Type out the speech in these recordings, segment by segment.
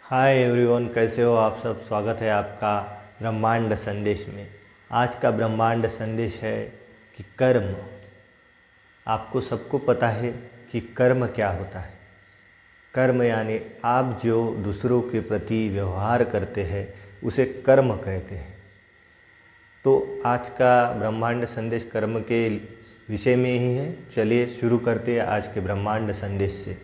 Hi everyone, कैसे हो आप सब। स्वागत है आपका ब्रह्मांड संदेश में। आज का ब्रह्मांड संदेश है कि कर्म। आपको सबको पता है कि कर्म क्या होता है। कर्म यानी आप जो दूसरों के प्रति व्यवहार करते हैं उसे कर्म कहते हैं। तो आज का ब्रह्मांड संदेश कर्म के विषय में ही है। चलिए शुरू करते हैं आज के ब्रह्मांड संदेश से।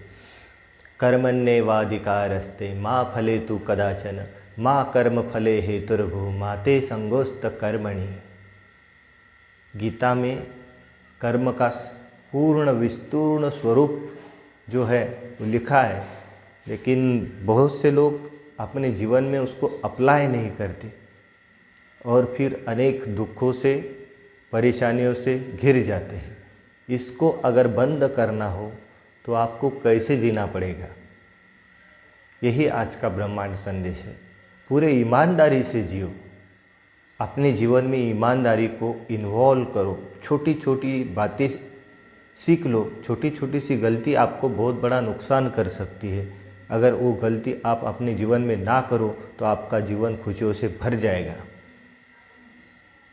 कर्मण्येवाधिकारस्ते मा फलेतु कदाचन मा कर्म फले हेतुर्भुः मा ते संगोस्त कर्मणि। गीता में कर्म का पूर्ण विस्तूर्ण स्वरूप जो है वो लिखा है, लेकिन बहुत से लोग अपने जीवन में उसको अप्लाई नहीं करते और फिर अनेक दुखों से परेशानियों से घिर जाते हैं। इसको अगर बंद करना हो तो आपको कैसे जीना पड़ेगा, यही आज का ब्रह्मांड संदेश है। पूरे ईमानदारी से जियो, अपने जीवन में ईमानदारी को इन्वॉल्व करो। छोटी छोटी बातें सीख लो। छोटी छोटी सी गलती आपको बहुत बड़ा नुकसान कर सकती है। अगर वो गलती आप अपने जीवन में ना करो तो आपका जीवन खुशियों से भर जाएगा।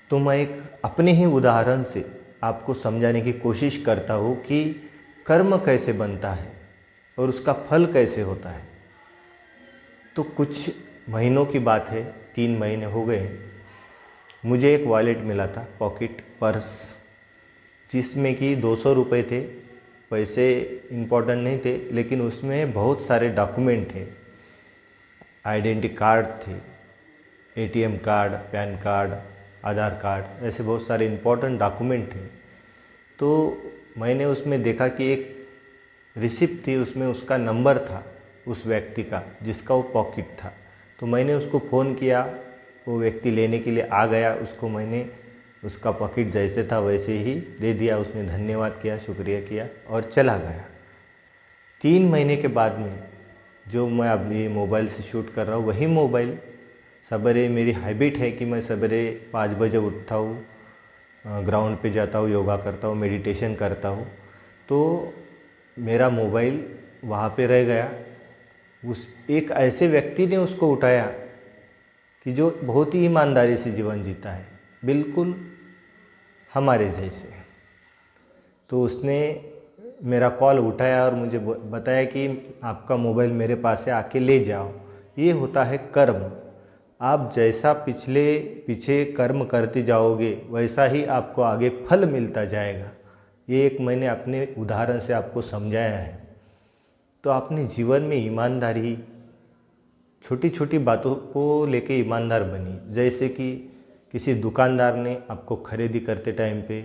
तो मैं एक अपने ही उदाहरण से आपको समझाने की कोशिश करता हूँ कि कर्म कैसे बनता है और उसका फल कैसे होता है। तो कुछ महीनों की बात है, 3 महीने हो गए। मुझे एक वॉलेट मिला था, पॉकेट पर्स, जिसमें कि 200 रुपये थे। पैसे इम्पोर्टेंट नहीं थे, लेकिन उसमें बहुत सारे डॉक्यूमेंट थे। आइडेंटिटी कार्ड थे, एटीएम कार्ड, पैन कार्ड, आधार कार्ड, ऐसे बहुत सारे इम्पोर्टेंट डॉक्यूमेंट थे। तो मैंने उसमें देखा कि एक रिसिप्ट थी, उसमें उसका नंबर था उस व्यक्ति का जिसका वो पॉकेट था। तो मैंने उसको फ़ोन किया, वो व्यक्ति लेने के लिए आ गया। उसको मैंने उसका पॉकेट जैसे था वैसे ही दे दिया। उसने धन्यवाद किया, शुक्रिया किया और चला गया। 3 महीने के बाद में जो मैं अभी मोबाइल से शूट कर रहा हूँ, वही मोबाइल सवेरे, मेरी हैबिट है कि मैं सवेरे 5 बजे उठता हूँ, ग्राउंड पे जाता हूँ, योगा करता हूँ, मेडिटेशन करता हूँ। तो मेरा मोबाइल वहाँ पे रह गया। उस एक ऐसे व्यक्ति ने उसको उठाया कि जो बहुत ही ईमानदारी से जीवन जीता है, बिल्कुल हमारे जैसे। तो उसने मेरा कॉल उठाया और मुझे बताया कि आपका मोबाइल मेरे पास है, आके ले जाओ। ये होता है कर्म। आप जैसा पीछे कर्म करते जाओगे वैसा ही आपको आगे फल मिलता जाएगा। ये एक मैंने अपने उदाहरण से आपको समझाया है। तो अपने जीवन में ईमानदारी, छोटी छोटी बातों को लेके ईमानदार बनी। जैसे कि किसी दुकानदार ने आपको खरीदी करते टाइम पे,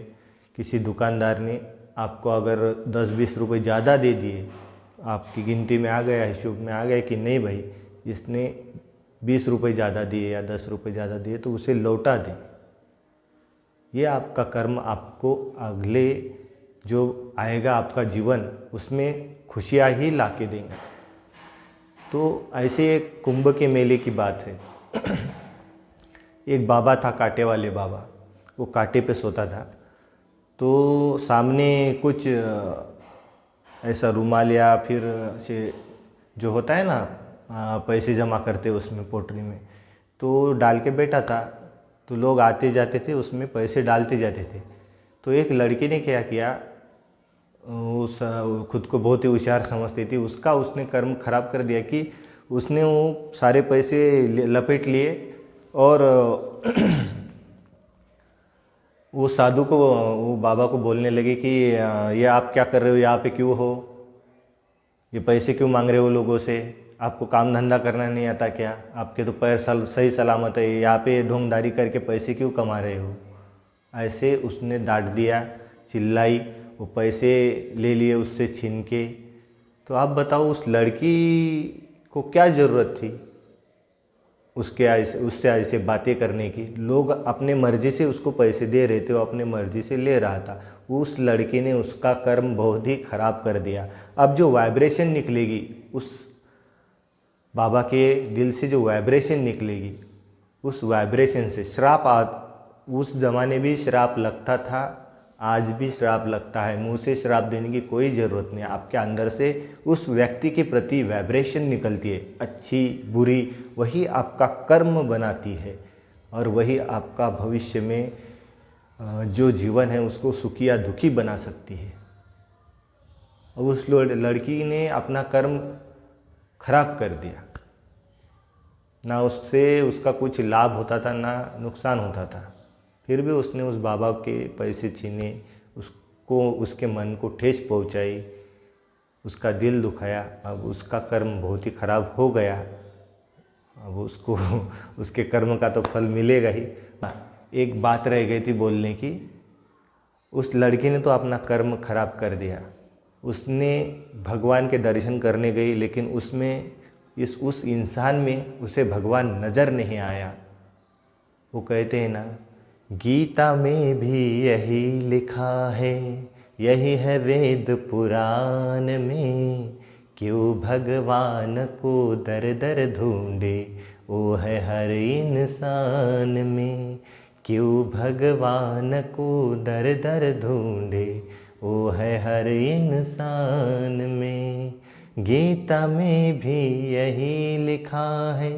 किसी दुकानदार ने आपको अगर 10-20 रुपये ज़्यादा दे दिए, आपकी गिनती में आ गया, हिसाब में आ गया कि नहीं भाई इसने 20 रुपये ज़्यादा दिए या 10 रुपये ज़्यादा दिए, तो उसे लौटा दें। ये आपका कर्म आपको अगले जो आएगा आपका जीवन, उसमें खुशियाँ ही ला के देंगे। तो ऐसे एक कुंभ के मेले की बात है। एक बाबा था, कांटे वाले बाबा। वो कांटे पे सोता था। तो सामने कुछ ऐसा रुमाल या फिर से जो होता है ना, पैसे जमा करते उसमें पोटली में, तो डाल के बैठा था। तो लोग आते जाते थे, उसमें पैसे डालते जाते थे। तो एक लड़की ने क्या किया, उस खुद को बहुत ही होशियार समझती थी, उसने कर्म खराब कर दिया कि उसने वो सारे पैसे लपेट लिए और वो साधु को, वो बाबा को बोलने लगे कि ये आप क्या कर रहे हो, यहाँ पे क्यों हो, ये पैसे क्यों मांग रहे हो लोगों से, आपको काम धंधा करना नहीं आता क्या, आपके तो पैर सही सलामत है, यहाँ पे ढोंगदारी करके पैसे क्यों कमा रहे हो। ऐसे उसने डांट दिया, चिल्लाई, वो पैसे ले लिए उससे छीन के। तो आप बताओ उस लड़की को क्या ज़रूरत थी उससे ऐसे बातें करने की। लोग अपने मर्जी से उसको पैसे दे रहे थे, वो अपने मर्जी से ले रहा था। उस लड़की ने उसका कर्म बहुत ही खराब कर दिया। अब जो वाइब्रेशन निकलेगी, उस बाबा के दिल से जो वाइब्रेशन निकलेगी, उस वाइब्रेशन से श्राप उस ज़माने भी श्राप लगता था, आज भी श्राप लगता है। मुंह से श्राप देने की कोई ज़रूरत नहीं है। आपके अंदर से उस व्यक्ति के प्रति वाइब्रेशन निकलती है, अच्छी बुरी, वही आपका कर्म बनाती है और वही आपका भविष्य में जो जीवन है उसको सुखी या दुखी बना सकती है। अब उस लड़की ने अपना कर्म खराब कर दिया, ना उससे उसका कुछ लाभ होता था ना नुकसान होता था, फिर भी उसने उस बाबा के पैसे छीने, उसको उसके मन को ठेस पहुंचाई, उसका दिल दुखाया। अब उसका कर्म बहुत ही खराब हो गया। अब उसको उसके कर्म का तो फल मिलेगा ही। एक बात रह गई थी बोलने की, उस लड़की ने तो अपना कर्म खराब कर दिया। उसने भगवान के दर्शन करने गई, लेकिन उसमें उस इंसान में उसे भगवान नज़र नहीं आया। वो कहते हैं ना, गीता में भी यही लिखा है, यही है वेद पुराण में, क्यों भगवान को दर दर ढूंढे, वो है हर इंसान में। क्यों भगवान को दर दर ढूंढे, वो है हर इंसान में। गीता में भी यही लिखा है,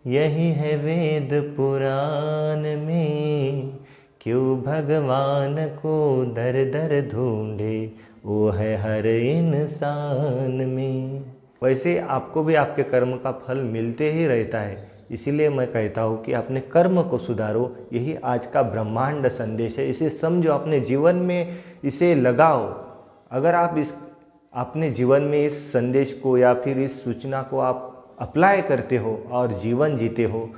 यही है वेद पुराण में, क्यों भगवान को दर दर ढूंढे, वो है हर इंसान में। वैसे आपको भी आपके कर्म का फल मिलते ही रहता है। इसीलिए मैं कहता हूँ कि अपने कर्म को सुधारो। यही आज का ब्रह्मांड संदेश है। इसे समझो, अपने जीवन में इसे लगाओ। अगर आप अपने जीवन में इस संदेश को या फिर इस सूचना को आप अप्लाई करते हो और जीवन जीते हो,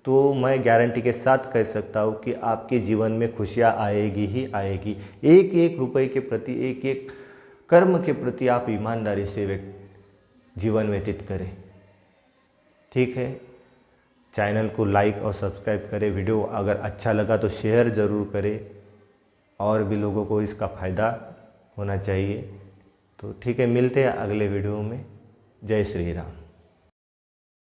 तो मैं गारंटी के साथ कह सकता हूँ कि आपके जीवन में खुशियाँ आएगी ही आएगी। एक एक रुपए के प्रति, एक एक कर्म के प्रति आप ईमानदारी से जीवन व्यतीत करें। ठीक है, चैनल को लाइक और सब्सक्राइब करें। वीडियो अगर अच्छा लगा तो शेयर ज़रूर करें, और भी लोगों को इसका फ़ायदा होना चाहिए। तो ठीक है, मिलते हैं अगले वीडियो में। जय श्री राम।